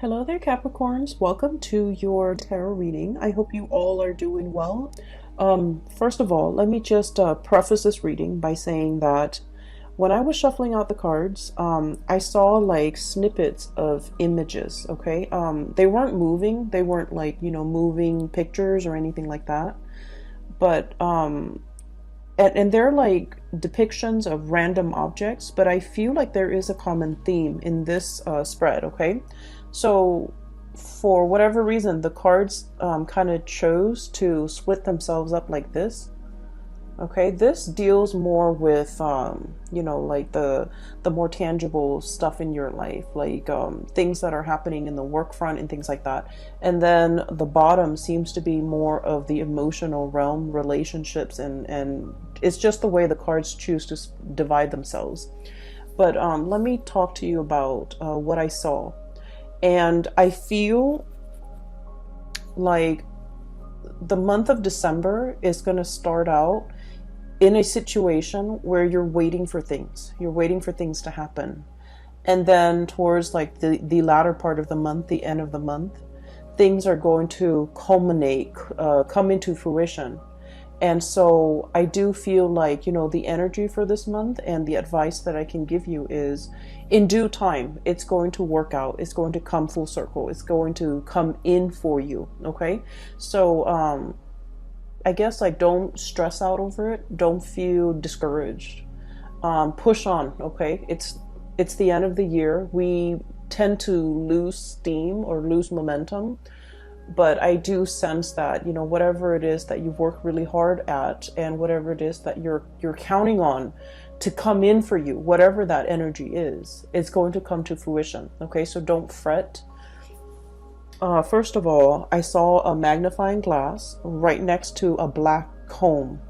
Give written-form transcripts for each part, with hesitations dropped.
Hello there, Capricorns. Welcome to your tarot reading. I hope you all are doing well. First of all, let me just preface this reading by saying that when I was shuffling out the cards, I saw like snippets of images, okay? They weren't moving. They weren't like, moving pictures or anything like that. But, and they're like depictions of random objects, but I feel like there is a common theme in this spread, okay? So for whatever reason, the cards kind of chose to split themselves up like this. Okay, this deals more with, like the more tangible stuff in your life, like things that are happening in the work front and things like that. And then the bottom seems to be more of the emotional realm, relationships, and it's just the way the cards choose to divide themselves. But let me talk to you about what I saw. And I feel like the month of December is going to start out in a situation where you're waiting for things. You're waiting for things to happen. And then towards like the latter part of the month, the end of the month, things are going to culminate, come into fruition. And so I do feel like, the energy for this month and the advice that I can give you is in due time, it's going to work out. It's going to come full circle. It's going to come in for you. Okay. So, I guess like don't stress out over it. Don't feel discouraged. Push on. Okay. It's the end of the year. We tend to lose steam or lose momentum. But I do sense that, whatever it is that you've worked really hard at and whatever it is that you're counting on to come in for you, whatever that energy is, it's going to come to fruition. Okay, so don't fret. First of all, I saw a magnifying glass right next to a black comb.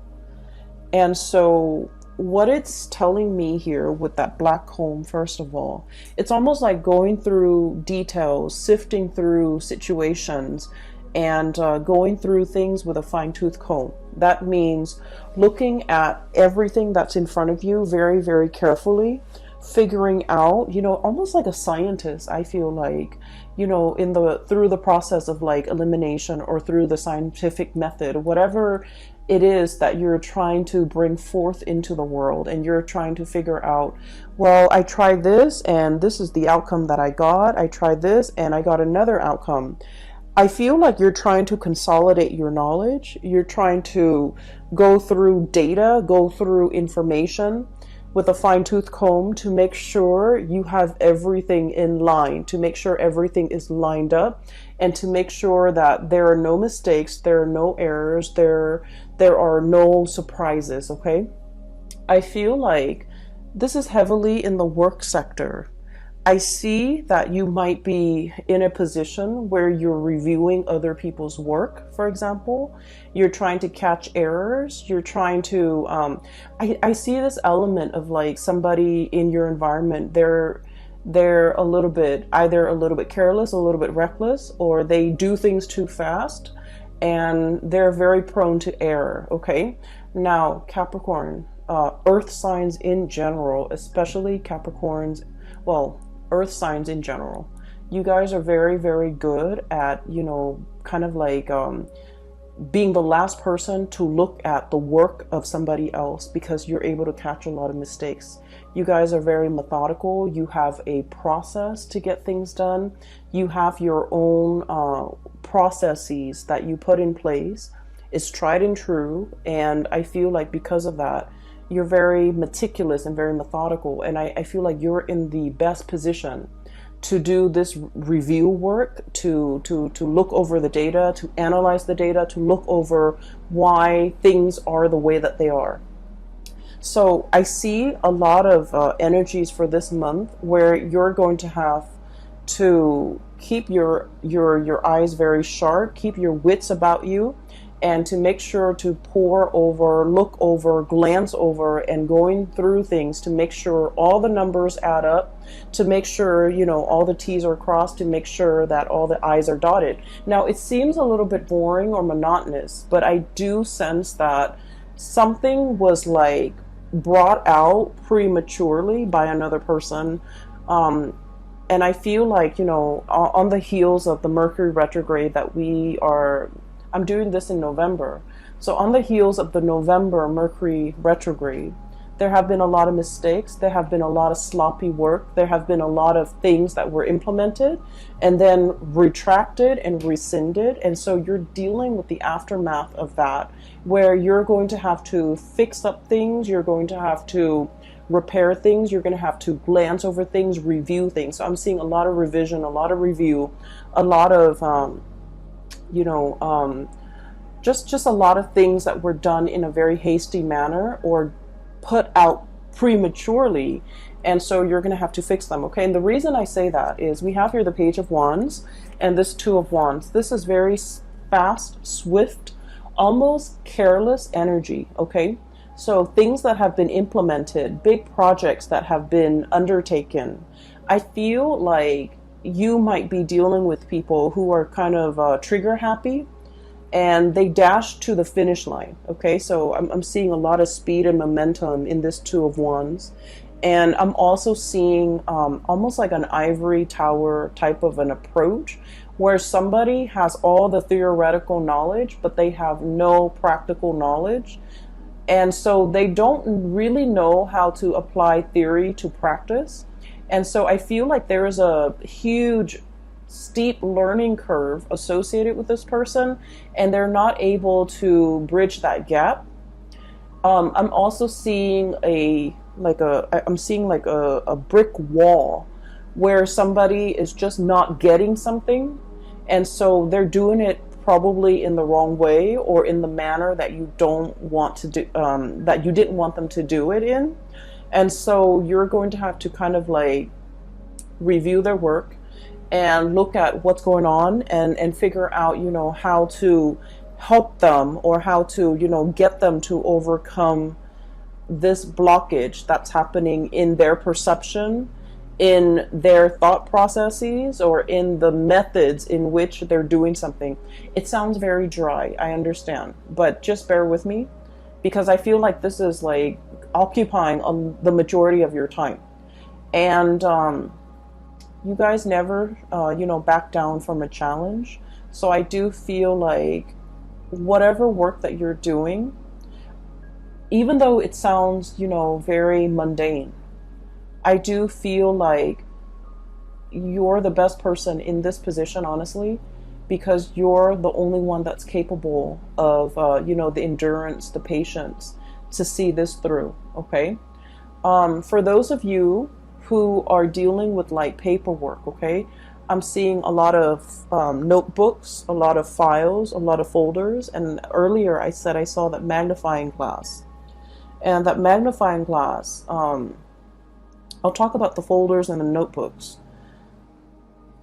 And so what it's telling me here with that black comb, first of all, it's almost like going through details, sifting through situations, and going through things with a fine-tooth comb. That means looking at everything that's in front of you very, very carefully, figuring out, almost like a scientist, I feel like, through the process of like elimination or through the scientific method, whatever it is that you're trying to bring forth into the world, and you're trying to figure out, well, I tried this and this is the outcome that I got. I tried this and I got another outcome. I feel like you're trying to consolidate your knowledge. You're trying to go through data, go through information with a fine-tooth comb to make sure you have everything in line, to make sure everything is lined up, and to make sure that there are no mistakes, there are no errors, there are no surprises, okay? I feel like this is heavily in the work sector. I see that you might be in a position where you're reviewing other people's work, for example. You're trying to catch errors. You're trying to, I see this element of like somebody in your environment, they're a little bit, either a little bit careless, a little bit reckless, or they do things too fast, and they're very prone to error, okay? Now, Capricorn, earth signs in general, especially Capricorns, well, earth signs in general, you guys are very, very good at, kind of like being the last person to look at the work of somebody else, because you're able to catch a lot of mistakes. You guys are very methodical. You have a process to get things done. You have your own processes that you put in place. It's tried and true, and I feel like because of that, you're very meticulous and very methodical, and I feel like you're in the best position to do this review work, to look over the data, to analyze the data, to look over why things are the way that they are. So I see a lot of energies for this month where you're going to have to keep your eyes very sharp, keep your wits about you, and to make sure to pore over, look over, glance over, and going through things to make sure all the numbers add up, to make sure, all the T's are crossed, to make sure that all the I's are dotted. Now, it seems a little bit boring or monotonous, but I do sense that something was like brought out prematurely by another person. And I feel like, on the heels of the Mercury retrograde I'm doing this in November. So on the heels of the November Mercury retrograde, there have been a lot of mistakes. There have been a lot of sloppy work. There have been a lot of things that were implemented and then retracted and rescinded. And so you're dealing with the aftermath of that, where you're going to have to fix up things. You're going to have to repair things. You're going to have to glance over things, review things. So I'm seeing a lot of revision, a lot of review, a lot of, just a lot of things that were done in a very hasty manner or put out prematurely, and so you're going to have to fix them. Okay, and the reason I say that is we have here the Page of Wands and this Two of Wands. This is very fast, swift, almost careless energy. Okay, so things that have been implemented, big projects that have been undertaken. I feel like you might be dealing with people who are kind of trigger happy, and they dash to the finish line. Okay, so I'm seeing a lot of speed and momentum in this Two of Wands. And I'm also seeing almost like an ivory tower type of an approach, where somebody has all the theoretical knowledge, but they have no practical knowledge. And so they don't really know how to apply theory to practice. And so I feel like there is a huge steep learning curve associated with this person, and they're not able to bridge that gap. I'm also seeing a brick wall where somebody is just not getting something, and so they're doing it probably in the wrong way or in the manner that you don't want to do, that you didn't want them to do it in. And so you're going to have to kind of like review their work and look at what's going on and figure out, how to help them or how to, get them to overcome this blockage that's happening in their perception, in their thought processes, or in the methods in which they're doing something. It sounds very dry, I understand, but just bear with me, because I feel like this is like occupying the majority of your time. And you guys never, back down from a challenge. So I do feel like whatever work that you're doing, even though it sounds, very mundane, I do feel like you're the best person in this position, honestly, because you're the only one that's capable of, the endurance, the patience to see this through. Okay. For those of you who are dealing with like paperwork, okay, I'm seeing a lot of notebooks, a lot of files, a lot of folders. And earlier I said I saw that magnifying glass. And that magnifying glass, I'll talk about the folders and the notebooks.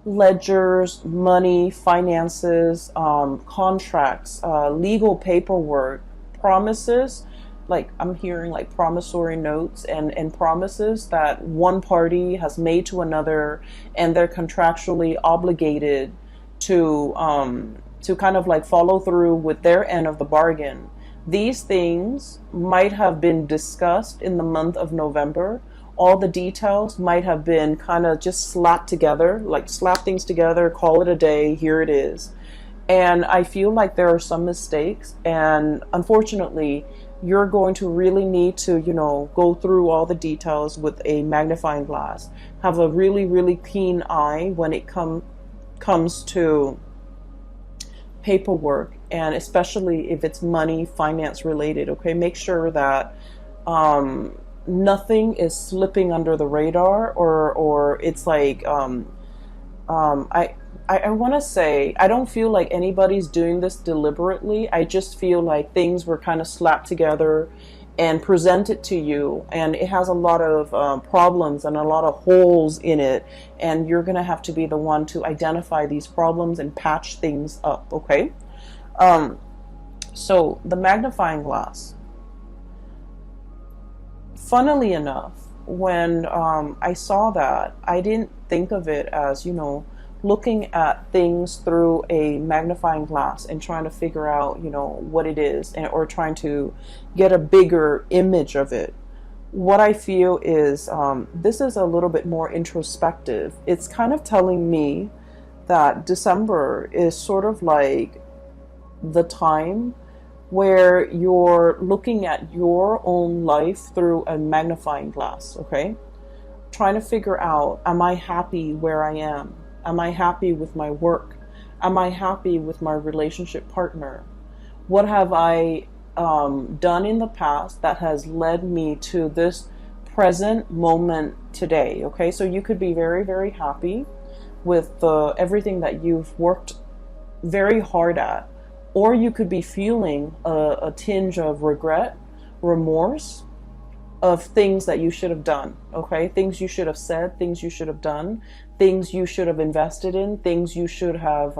Ledgers, money, finances, contracts, legal paperwork, promises. Like I'm hearing like promissory notes and promises that one party has made to another, and they're contractually obligated to kind of like follow through with their end of the bargain. These things might have been discussed in the month of November. All the details might have been kind of just slapped together, like slap things together, call it a day, here it is. And I feel like there are some mistakes, and unfortunately you're going to really need to, go through all the details with a magnifying glass. Have a really, really keen eye when it comes to paperwork, and especially if it's money, finance related. Okay, make sure that nothing is slipping under the radar, or it's like I want to say, I don't feel like anybody's doing this deliberately. I just feel like things were kind of slapped together and presented to you, and it has a lot of problems and a lot of holes in it, and you're going to have to be the one to identify these problems and patch things up, okay? So the magnifying glass. Funnily enough, when I saw that, I didn't think of it as, looking at things through a magnifying glass and trying to figure out, what it is, or trying to get a bigger image of it. what I feel is this is a little bit more introspective. It's kind of telling me that December is sort of like the time where you're looking at your own life through a magnifying glass, okay? Trying to figure out, am I happy where I am? Am I happy with my work? Am I happy with my relationship partner? What have I done in the past that has led me to this present moment today? Okay, so you could be very, very happy with everything that you've worked very hard at, or you could be feeling a tinge of regret, remorse of things that you should have done, okay? Things you should have said, things you should have done, things you should have invested in, things you should have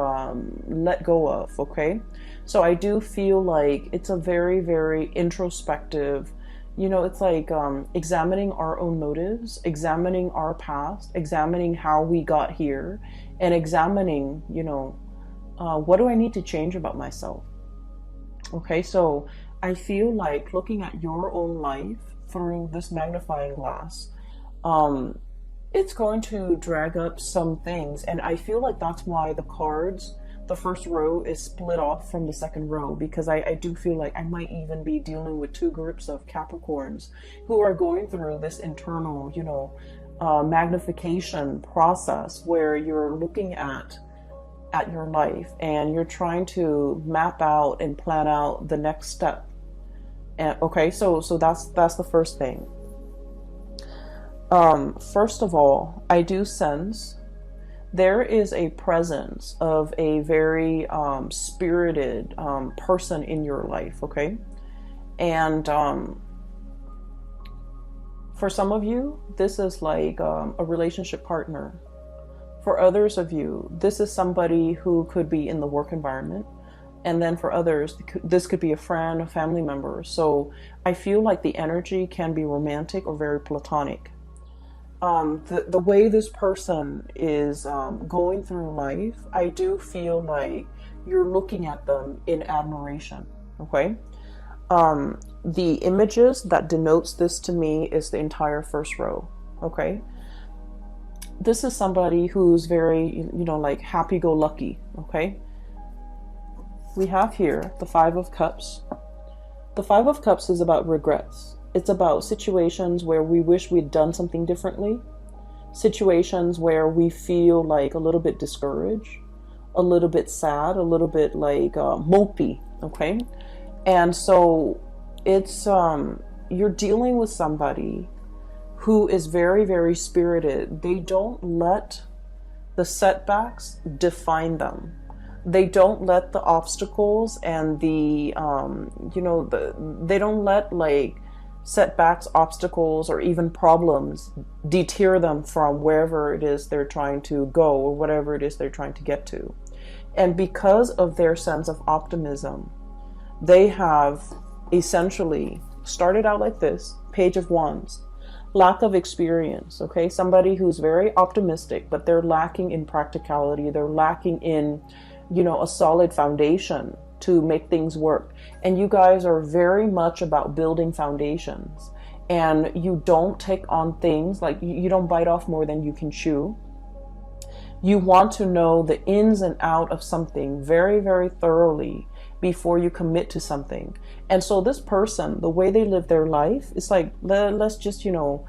let go of, okay? So I do feel like it's a very, very introspective, you know, it's like examining our own motives, examining our past, examining how we got here, and examining, you know, what do I need to change about myself? Okay, so I feel like looking at your own life through this magnifying glass, it's going to drag up some things. And I feel like that's why the cards, the first row is split off from the second row, because I do feel like I might even be dealing with two groups of Capricorns who are going through this internal, you know, magnification process where you're looking at your life and you're trying to map out and plan out the next step. And okay, so that's the first thing. First of all, I do sense there is a presence of a very spirited person in your life, okay? And for some of you, this is like a relationship partner. For others of you, this is somebody who could be in the work environment. And then for others, this could be a friend, a family member. So I feel like the energy can be romantic or very platonic. The way this person is going through life, I do feel like you're looking at them in admiration, okay? The images that denotes this to me is the entire first row, okay? This is somebody who's very, you know, like happy-go-lucky, okay? We have here the Five of Cups. The Five of Cups is about regrets. It's about situations where we wish we'd done something differently, situations where we feel like a little bit discouraged, a little bit sad, a little bit like mopey, okay? And so it's, you're dealing with somebody who is very, very spirited. They don't let the setbacks define them. They don't let the obstacles and the, you know, they don't let like setbacks, obstacles, or even problems deter them from wherever it is they're trying to go or whatever it is they're trying to get to. And because of their sense of optimism, they have essentially started out like this, Page of Wands. Lack of experience, okay? Somebody who's very optimistic, but they're lacking in practicality. They're lacking in, you know, a solid foundation to make things work. And you guys are very much about building foundations. And you don't take on things, like you don't bite off more than you can chew. You want to know the ins and out of something very, very thoroughly before you commit to something. And so this person, the way they live their life, it's like, let's just, you know,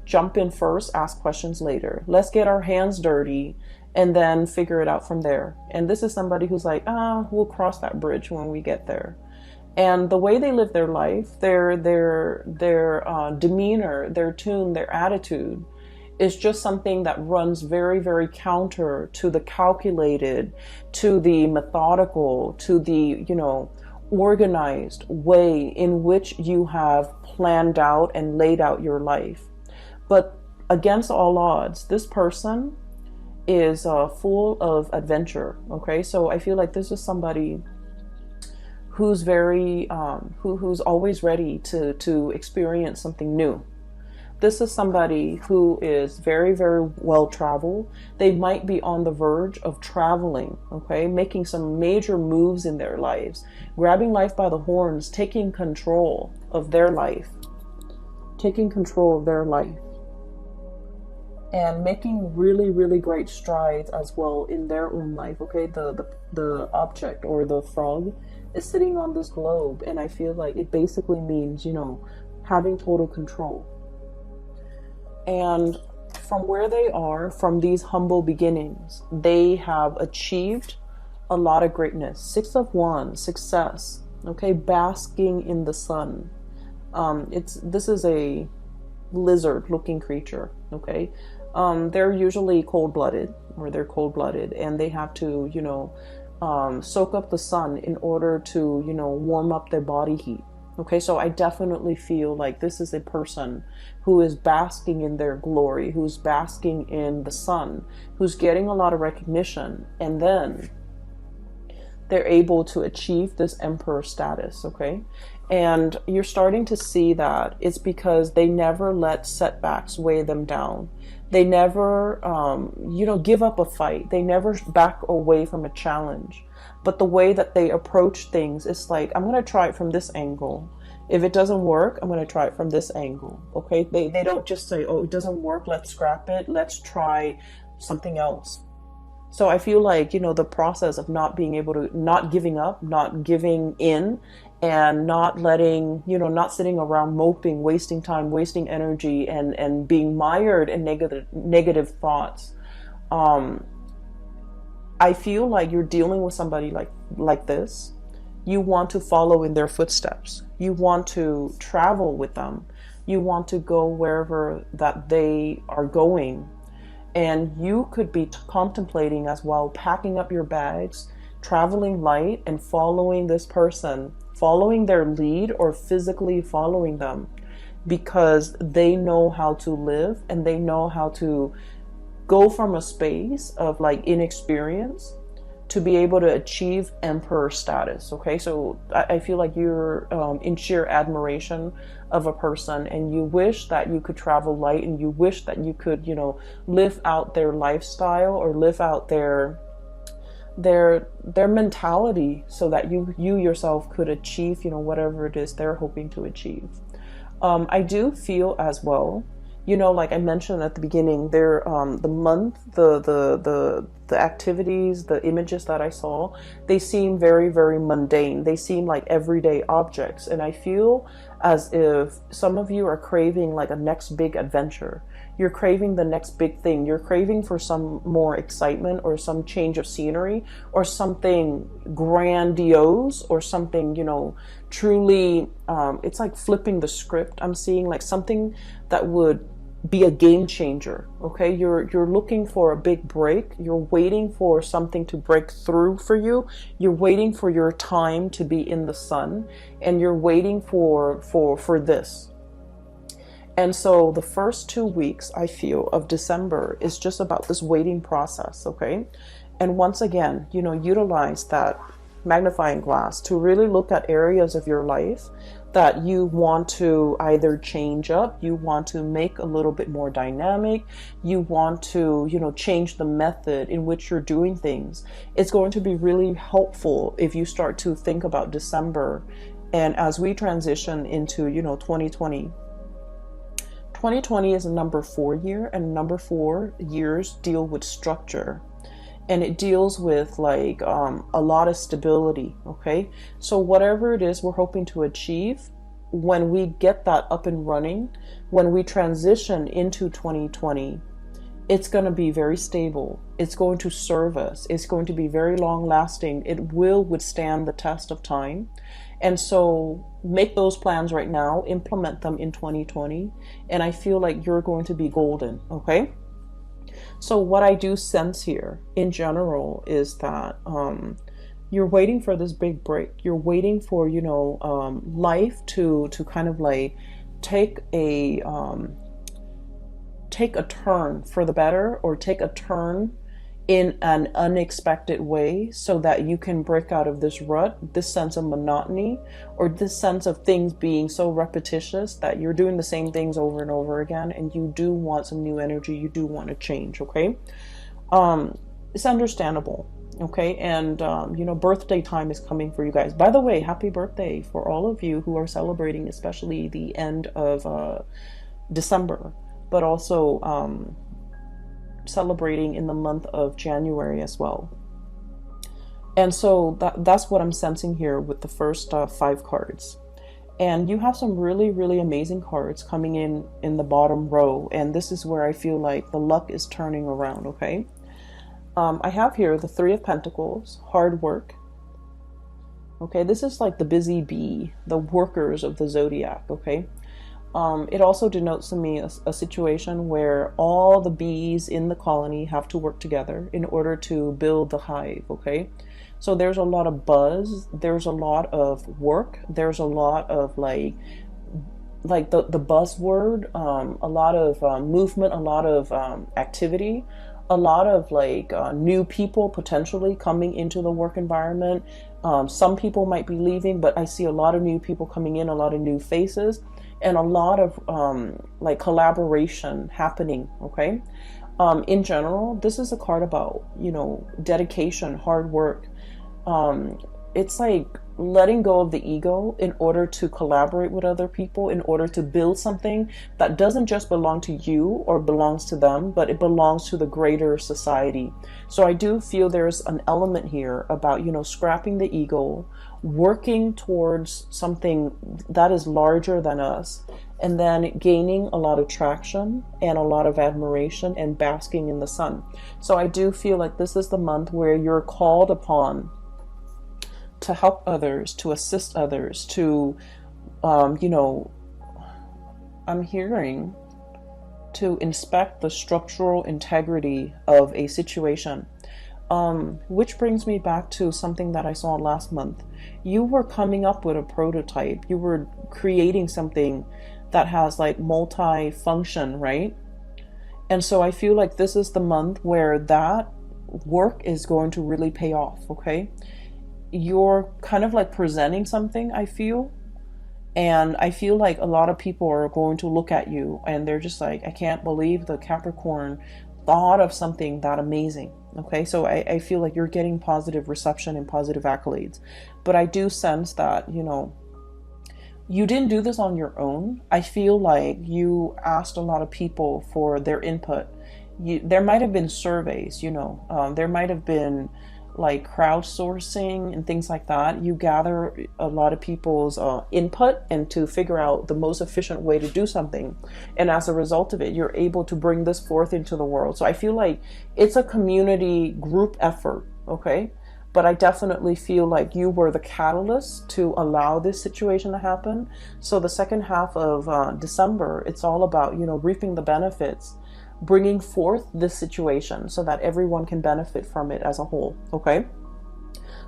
jump in first, ask questions later. Let's get our hands dirty and then figure it out from there. And this is somebody who's like, we'll cross that bridge when we get there. And the way they live their life, their demeanor, their tune, their attitude is just something that runs very, very counter to the calculated, to the methodical, to the, you know, organized way in which you have planned out and laid out your life. But against all odds, this person is full of adventure, okay? So I feel like this is somebody who's very, who's always ready to experience something new. This is somebody who is very, very well traveled. They might be on the verge of traveling, okay? Making some major moves in their lives, grabbing life by the horns, taking control of their life. taking control of their life, and making really, really great strides as well in their own life. Okay, the object, or the frog, is sitting on this globe, and I feel like it basically means, you know, having total control. And from where they are, from these humble beginnings, they have achieved a lot of greatness. Six of Wands, success. Okay, basking in the sun. This is a lizard-looking creature. Okay, they're usually cold-blooded, and they have to, you know, soak up the sun in order to, you know, warm up their body heat. Okay, so I definitely feel like this is a person who is basking in their glory, who's basking in the sun, who's getting a lot of recognition, and then they're able to achieve this emperor status. Okay, and you're starting to see that it's because they never let setbacks weigh them down. They never, you know, give up a fight. They never back away from a challenge. But the way that they approach things is like, I'm going to try it from this angle. If it doesn't work, I'm going to try it from this angle. Okay, they don't just say, oh, it doesn't work, let's scrap it, let's try something else. So I feel like, you know, the process of not being able to, not giving up, not giving in, and not letting, you know, not sitting around moping, wasting time, wasting energy, and being mired in negative thoughts. I feel like you're dealing with somebody like this. You want to follow in their footsteps. You want to travel with them. You want to go wherever that they are going. And you could be contemplating as well, packing up your bags, traveling light, and following this person, following their lead, or physically following them, because they know how to live, and they know how to go from a space of like inexperience to be able to achieve emperor status. Okay, so I feel like you're in sheer admiration of a person, and you wish that you could travel light, and you wish that you could, you know, live out their lifestyle, or live out their mentality, so that you yourself could achieve, you know, whatever it is they're hoping to achieve. I do feel as well, you know, like I mentioned at the beginning, there, the month, the activities, the images that I saw, they seem very, very mundane. They seem like everyday objects. And I feel as if some of you are craving like a next big adventure. You're craving the next big thing. You're craving for some more excitement, or some change of scenery, or something grandiose, or something, you know, truly, it's like flipping the script. I'm seeing like something that would be a game changer. Okay, you're looking for a big break. You're waiting for something to break through for you. You're waiting for your time to be in the sun, and you're waiting for this. And so the first 2 weeks, I feel, of December is just about this waiting process. Okay, and once again, you know, utilize that magnifying glass to really look at areas of your life that you want to either change up, you want to make a little bit more dynamic, you want to, you know, change the method in which you're doing things. It's going to be really helpful if you start to think about December, and as we transition into, you know, 2020. 2020 is a number 4 year, and number 4 years deal with structure. And it deals with like a lot of stability. Okay, so whatever it is we're hoping to achieve, when we get that up and running, when we transition into 2020, it's going to be very stable. It's going to serve us. It's going to be very long lasting. It will withstand the test of time. And so make those plans right now, implement them in 2020, and I feel like you're going to be golden. Okay. So what I do sense here in general is that you're waiting for this big break. You're waiting for, you know, life to kind of like take a turn for the better, or take a turn in an unexpected way, so that you can break out of this rut, this sense of monotony, or this sense of things being so repetitious that you're doing the same things over and over again, and you do want some new energy, you do want to change. Okay, it's understandable. Okay, and you know, birthday time is coming for you guys. By the way, happy birthday for all of you who are celebrating, especially the end of December, but also celebrating in the month of January as well. And so that's what I'm sensing here with the first 5 cards. And you have some really, really amazing cards coming in the bottom row. And this is where I feel like the luck is turning around, okay? I have here the 3 of Pentacles, hard work. Okay, this is like the busy bee, the workers of the zodiac, okay? It also denotes to me a situation where all the bees in the colony have to work together in order to build the hive, okay? So there's a lot of buzz, there's a lot of work, there's a lot of like the buzzword, a lot of movement, a lot of activity, a lot of like new people potentially coming into the work environment. Some people might be leaving, but I see a lot of new people coming in, a lot of new faces, and a lot of like collaboration happening, okay? In general, this is a card about, you know, dedication, hard work. It's like letting go of the ego in order to collaborate with other people, in order to build something that doesn't just belong to you or belongs to them, but it belongs to the greater society. So I do feel there's an element here about, you know, scrapping the ego, working towards something that is larger than us, and then gaining a lot of traction and a lot of admiration and basking in the sun. So I do feel like this is the month where you're called upon to help others, to assist others, to, you know, I'm hearing to inspect the structural integrity of a situation. Which brings me back to something that I saw last month. You were coming up with a prototype. You were creating something that has like multi-function, right? And so I feel like this is the month where that work is going to really pay off, okay? You're kind of like presenting something, I feel. And I feel like a lot of people are going to look at you and they're just like, I can't believe the Capricorn thought of something that amazing. Okay, so I feel like you're getting positive reception and positive accolades. But I do sense that, you know, you didn't do this on your own. I feel like you asked a lot of people for their input. There might have been surveys, you know, there might have been like crowdsourcing and things like that. You gather a lot of people's input and to figure out the most efficient way to do something. And as a result of it, you're able to bring this forth into the world. So I feel like it's a community group effort, okay? But I definitely feel like you were the catalyst to allow this situation to happen. So the second half of December, it's all about, you know, reaping the benefits, bringing forth this situation so that everyone can benefit from it as a whole, okay?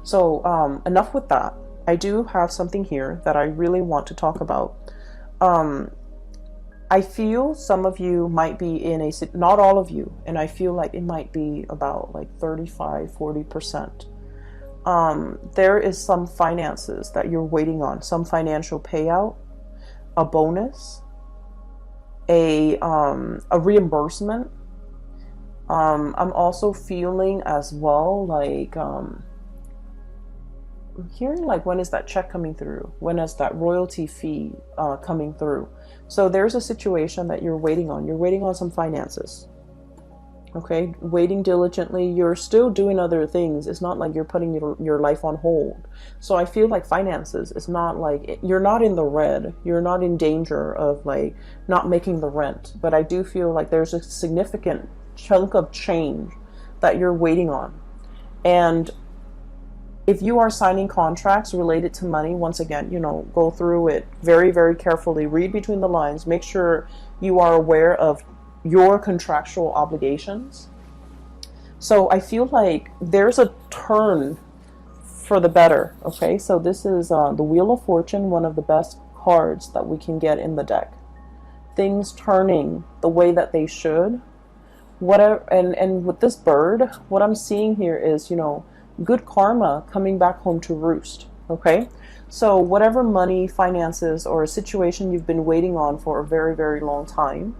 So enough with that. I do have something here that I really want to talk about. I feel some of you might be in a, not all of you, and I feel like it might be about like 35-40%. There is some finances that you're waiting on, some financial payout, a bonus, a reimbursement. I'm also feeling as well like I'm hearing like, when is that check coming through? When is that royalty fee coming through? So there's a situation that you're waiting on. You're waiting on some finances. Okay, waiting diligently. You're still doing other things. It's not like you're putting your life on hold. So I feel like finances, it's not like you're not in the red. You're not in danger of like not making the rent. But I do feel like there's a significant chunk of change that you're waiting on. And if you are signing contracts related to money, once again, you know, go through it very, very carefully. Read between the lines. Make sure you are aware of your contractual obligations. So I feel like there's a turn for the better. Okay, so this is the Wheel of Fortune, one of the best cards that we can get in the deck. Things turning the way that they should. Whatever, and with this bird, what I'm seeing here is, you know, good karma coming back home to roost. Okay, so whatever money, finances, or a situation you've been waiting on for a very, very long time,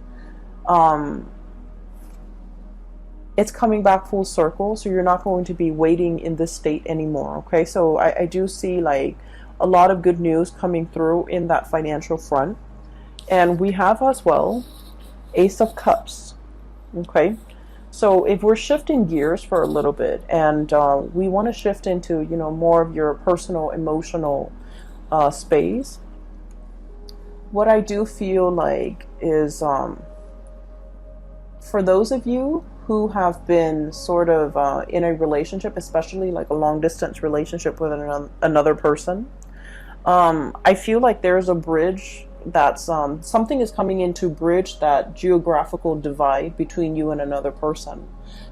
it's coming back full circle. So you're not going to be waiting in this state anymore. Okay, so I do see like a lot of good news coming through in that financial front. And we have as well Ace of Cups. Okay, so if we're shifting gears for a little bit, and we want to shift into, you know, more of your personal emotional space, what I do feel like is for those of you who have been sort of in a relationship, especially like a long distance relationship with another person, I feel like there's a bridge that's something is coming in to bridge that geographical divide between you and another person.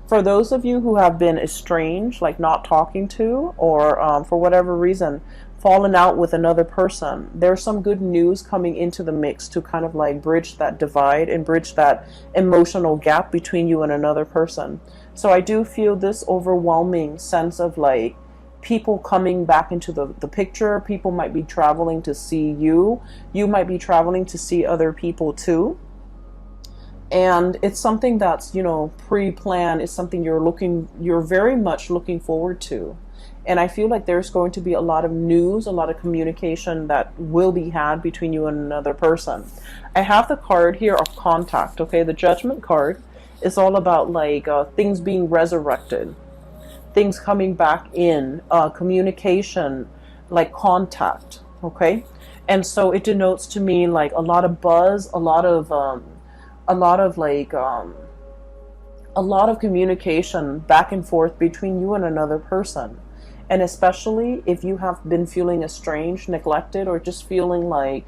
For those of you who have been estranged, like not talking to, or for whatever reason fallen out with another person, there's some good news coming into the mix to kind of like bridge that divide and bridge that emotional gap between you and another person. So I do feel this overwhelming sense of like people coming back into the picture. People might be traveling to see you. You might be traveling to see other people too. And it's something that's, you know, pre-planned. It's something you're very much looking forward to. And I feel like there's going to be a lot of news, a lot of communication that will be had between you and another person. I have the card here of contact. Okay, the Judgment card is all about like things being resurrected, things coming back in, communication, like contact. Okay, and so it denotes to me like a lot of buzz, a lot of communication back and forth between you and another person. And especially if you have been feeling estranged, neglected, or just feeling like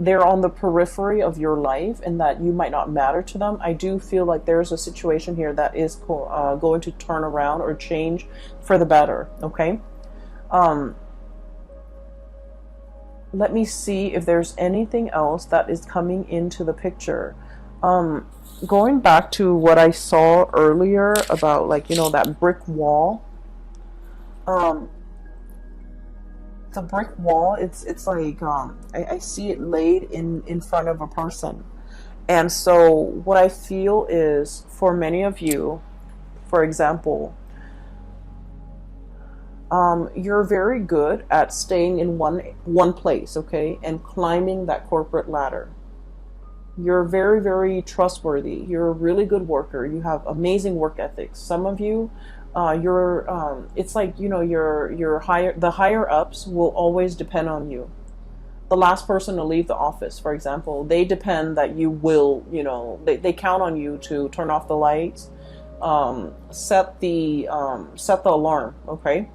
they're on the periphery of your life and that you might not matter to them, I do feel like there's a situation here that is going to turn around or change for the better. Okay. Let me see if there's anything else that is coming into the picture. Going back to what I saw earlier about, like, you know, that brick wall. The brick wall, it's like I see it laid in front of a person. And so what I feel is, for many of you, for example, you're very good at staying in one place, okay, and climbing that corporate ladder. You're very, very trustworthy. You're a really good worker. You have amazing work ethics. Some of you, it's like, you know, the higher ups will always depend on you. The last person to leave the office, for example, they depend that you will, you know, they count on you to turn off the lights, set the alarm. Okay,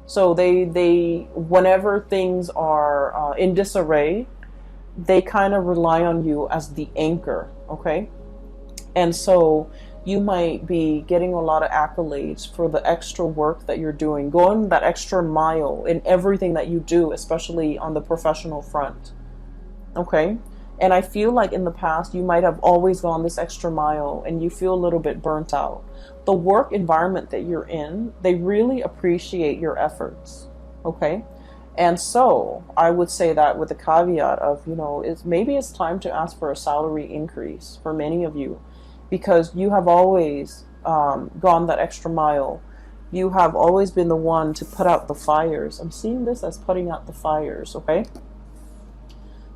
so they whenever things are in disarray, they kind of rely on you as the anchor. Okay, and so you might be getting a lot of accolades for the extra work that you're doing, going that extra mile in everything that you do, especially on the professional front. Okay? And I feel like in the past, you might have always gone this extra mile and you feel a little bit burnt out. The work environment that you're in, they really appreciate your efforts. Okay? And so I would say that with the caveat of, you know, maybe it's time to ask for a salary increase for many of you, because you have always gone that extra mile. You have always been the one to put out the fires. I'm seeing this as putting out the fires, okay?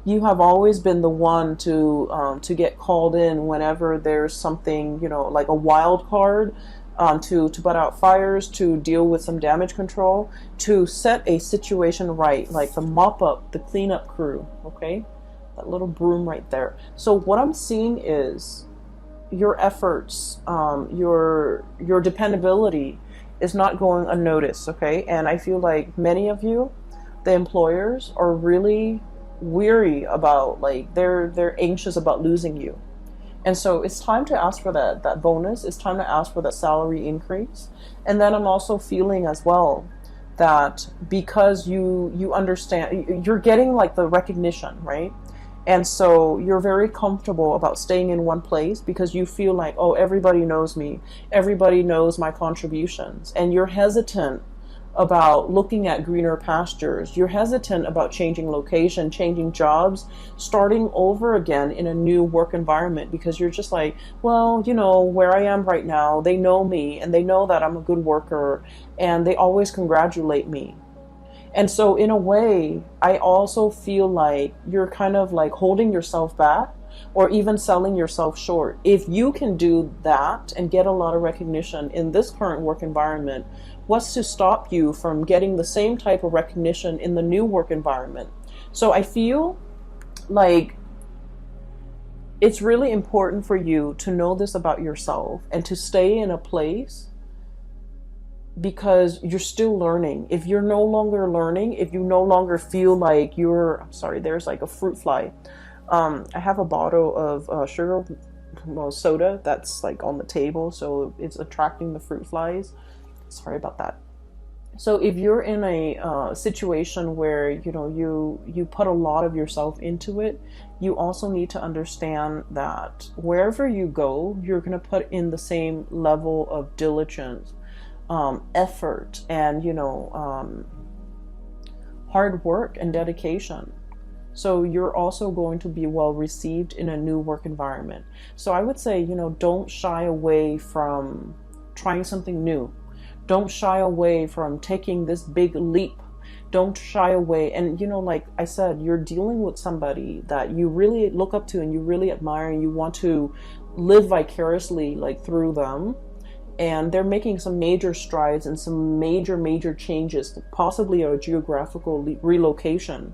You have always been the one to get called in whenever there's something, you know, like a wild card, to put out fires, to deal with some damage control, to set a situation right, like the mop up, the cleanup crew, okay? That little broom right there. So what I'm seeing is your efforts, your dependability is not going unnoticed, okay? And I feel like many of you, the employers, are really weary about, like, they're anxious about losing you. And so it's time to ask for that bonus. It's time to ask for that salary increase. And then I'm also feeling as well that because you understand, you're getting like the recognition, right? And so you're very comfortable about staying in one place because you feel like, oh, everybody knows me. Everybody knows my contributions. And you're hesitant about looking at greener pastures. You're hesitant about changing location, changing jobs, starting over again in a new work environment, because you're just like, well, you know, where I am right now, they know me and they know that I'm a good worker and they always congratulate me. And so in a way, I also feel like you're kind of like holding yourself back or even selling yourself short. If you can do that and get a lot of recognition in this current work environment, what's to stop you from getting the same type of recognition in the new work environment? So I feel like it's really important for you to know this about yourself and to stay in a place, because you're still learning. If you're no longer learning, if you no longer feel like you're, I'm sorry, there's like a fruit fly. I have a bottle of sugar, well, soda that's like on the table, so it's attracting the fruit flies. Sorry about that. So if you're in a situation where, you know, you put a lot of yourself into it, you also need to understand that wherever you go, you're going to put in the same level of diligence, effort, and, you know, hard work and dedication. So you're also going to be well received in a new work environment. So I would say, you know, don't shy away from trying something new. Don't shy away from taking this big leap. Don't shy away. And, you know, like I said, you're dealing with somebody that you really look up to and you really admire, and you want to live vicariously like through them. And they're making some major strides and some major changes, possibly a geographical relocation.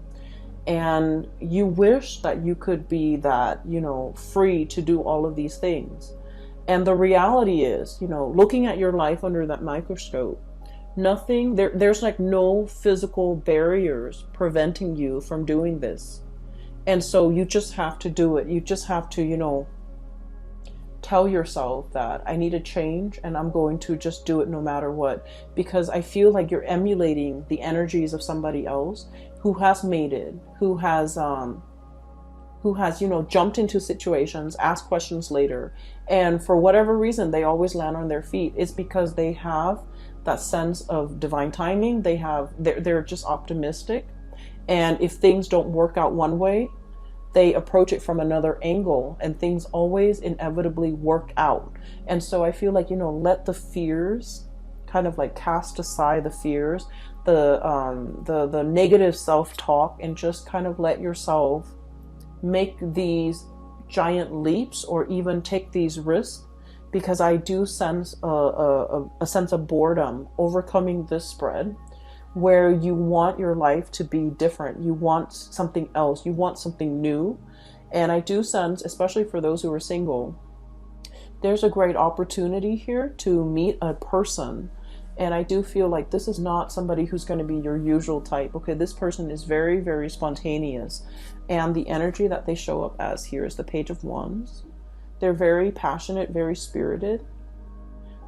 And you wish that you could be that, you know, free to do all of these things. And the reality is, you know, looking at your life under that microscope, there's like no physical barriers preventing you from doing this. And so you just have to do it. You just have to, you know, tell yourself that I need a change and I'm going to just do it no matter what. Because I feel like you're emulating the energies of somebody else who has made it, who has, you know, jumped into situations, asked questions later, and for whatever reason, they always land on their feet. It's because they have that sense of divine timing. They're just optimistic. And if things don't work out one way, they approach it from another angle, and things always inevitably work out. And so I feel like, you know, let the fears kind of like cast aside the fears, the negative self-talk, and just kind of let yourself make these giant leaps or even take these risks, because I do sense a sense of boredom overcoming this spread, where you want your life to be different. You want something else. You want something new. And I do sense, especially for those who are single, there's a great opportunity here to meet a person. And I do feel like this is not somebody who's going to be your usual type. Okay, this person is very spontaneous. And the energy that they show up as here is the Page of Wands. They're very passionate, very spirited.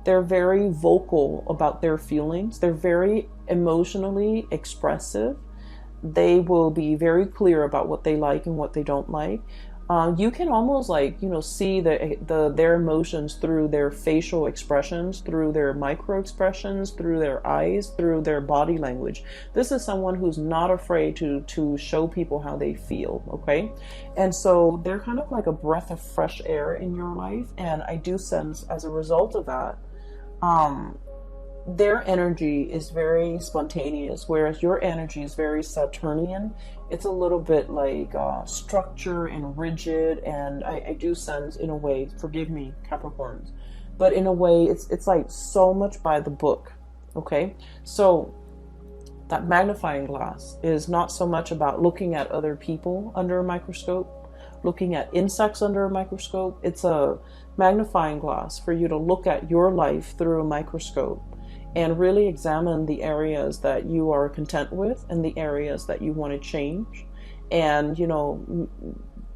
They're very vocal about their feelings. They're very emotionally expressive. They will be very clear about what they like and what they don't like. You can almost like, you know, see their emotions through their facial expressions, through their micro expressions, through their eyes, through their body language. This is someone who's not afraid to show people how they feel, okay? And so they're kind of like a breath of fresh air in your life. And I do sense, as a result of that, their energy is very spontaneous, whereas your energy is very Saturnian. It's a little bit like structure and rigid, and I do sense, in a way, forgive me, Capricorns, but in a way, it's like so much by the book, okay? So that magnifying glass is not so much about looking at other people under a microscope, looking at insects under a microscope. It's a magnifying glass for you to look at your life through a microscope and really examine the areas that you are content with and the areas that you want to change, and, you know,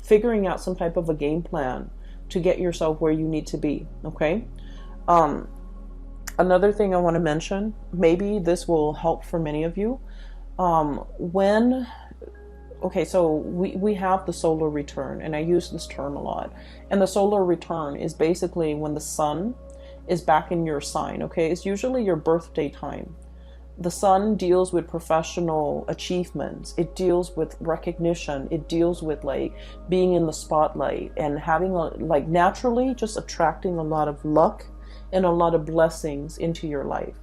figuring out some type of a game plan to get yourself where you need to be, okay? Another thing I want to mention, maybe this will help for many of you, okay, so we have the solar return, and I use this term a lot, and the solar return is basically when the sun is back in your sign, okay? It's usually your birthday time. The sun deals with professional achievements. It deals with recognition. It deals with like being in the spotlight and having like naturally just attracting a lot of luck and a lot of blessings into your life.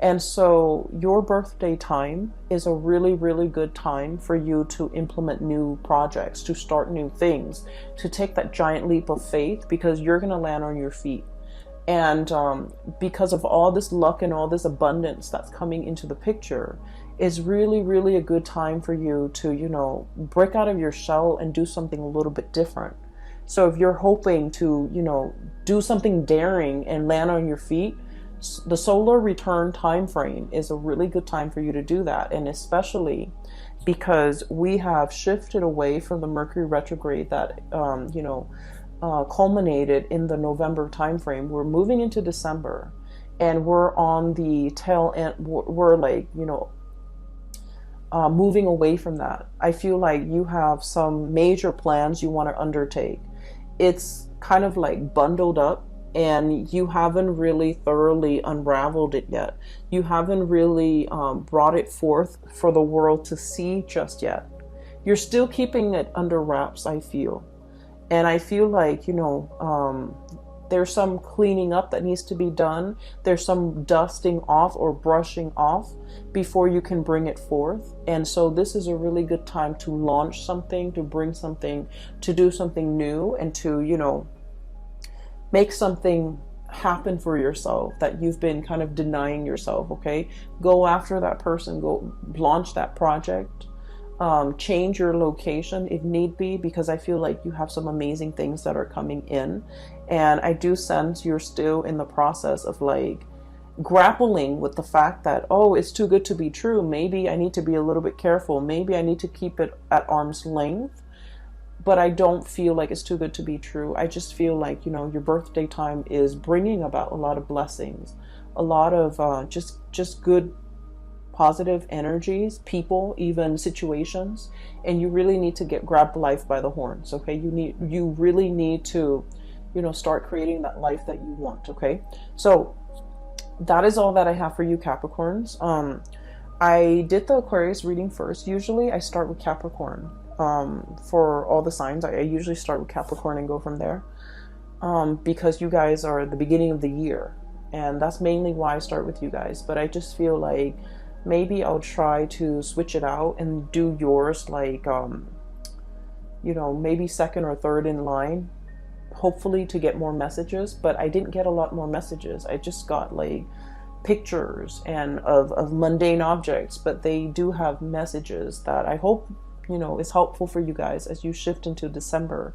And so your birthday time is a really, really good time for you to implement new projects, to start new things, to take that giant leap of faith, because you're going to land on your feet. And because of all this luck and all this abundance that's coming into the picture, is really, really a good time for you to, you know, break out of your shell and do something a little bit different. So if you're hoping to, you know, do something daring and land on your feet, the solar return time frame is a really good time for you to do that. And especially because we have shifted away from the Mercury retrograde that, culminated in the November time frame. We're moving into December, and we're on the tail end. We're like, moving away from that. I feel like you have some major plans you want to undertake. It's kind of like bundled up, and you haven't really thoroughly unraveled it yet. You haven't really brought it forth for the world to see just yet. You're still keeping it under wraps, I feel. And I feel like, there's some cleaning up that needs to be done. There's some dusting off or brushing off before you can bring it forth. And so this is a really good time to launch something, to bring something, to do something new, and to, make something happen for yourself that you've been kind of denying yourself. Okay, go after that person, go launch that project, change your location if need be, because I feel like you have some amazing things that are coming in. And I do sense you're still in the process of like grappling with the fact that, oh, it's too good to be true. Maybe I need to be a little bit careful. Maybe I need to keep it at arm's length. But I don't feel like it's too good to be true. I just feel like, your birthday time is bringing about a lot of blessings, a lot of just good, positive energies, people, even situations. And you really need to grab life by the horns, okay? You really need to, start creating that life that you want, okay? So that is all that I have for you, Capricorns. I did the Aquarius reading first. Usually I start with Capricorn. For all the signs, I usually start with Capricorn and go from there, because you guys are the beginning of the year, and that's mainly why I start with you guys. But I just feel like maybe I'll try to switch it out and do yours like maybe second or third in line, hopefully to get more messages. But I didn't get a lot more messages. I just got like pictures and of mundane objects, but they do have messages that I hope is helpful for you guys as you shift into December.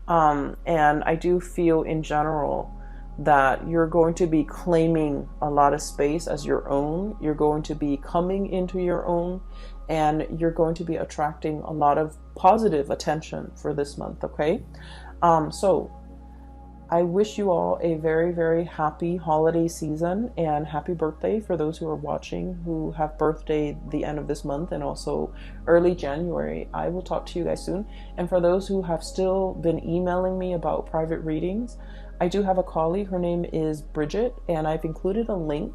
And I do feel in general that you're going to be claiming a lot of space as your own. You're going to be coming into your own, and you're going to be attracting a lot of positive attention for this month, okay? So I wish you all a very, very happy holiday season, and happy birthday for those who are watching who have birthday the end of this month and also early January. I will talk to you guys soon. And for those who have still been emailing me about private readings, I do have a colleague. Her name is Bridget, and I've included a link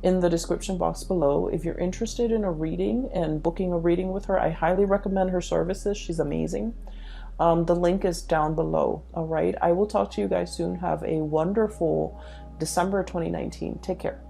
in the description box below. If you're interested in a reading and booking a reading with her, I highly recommend her services. She's amazing. The link is down below. All right. I will talk to you guys soon. Have a wonderful December 2019. Take care.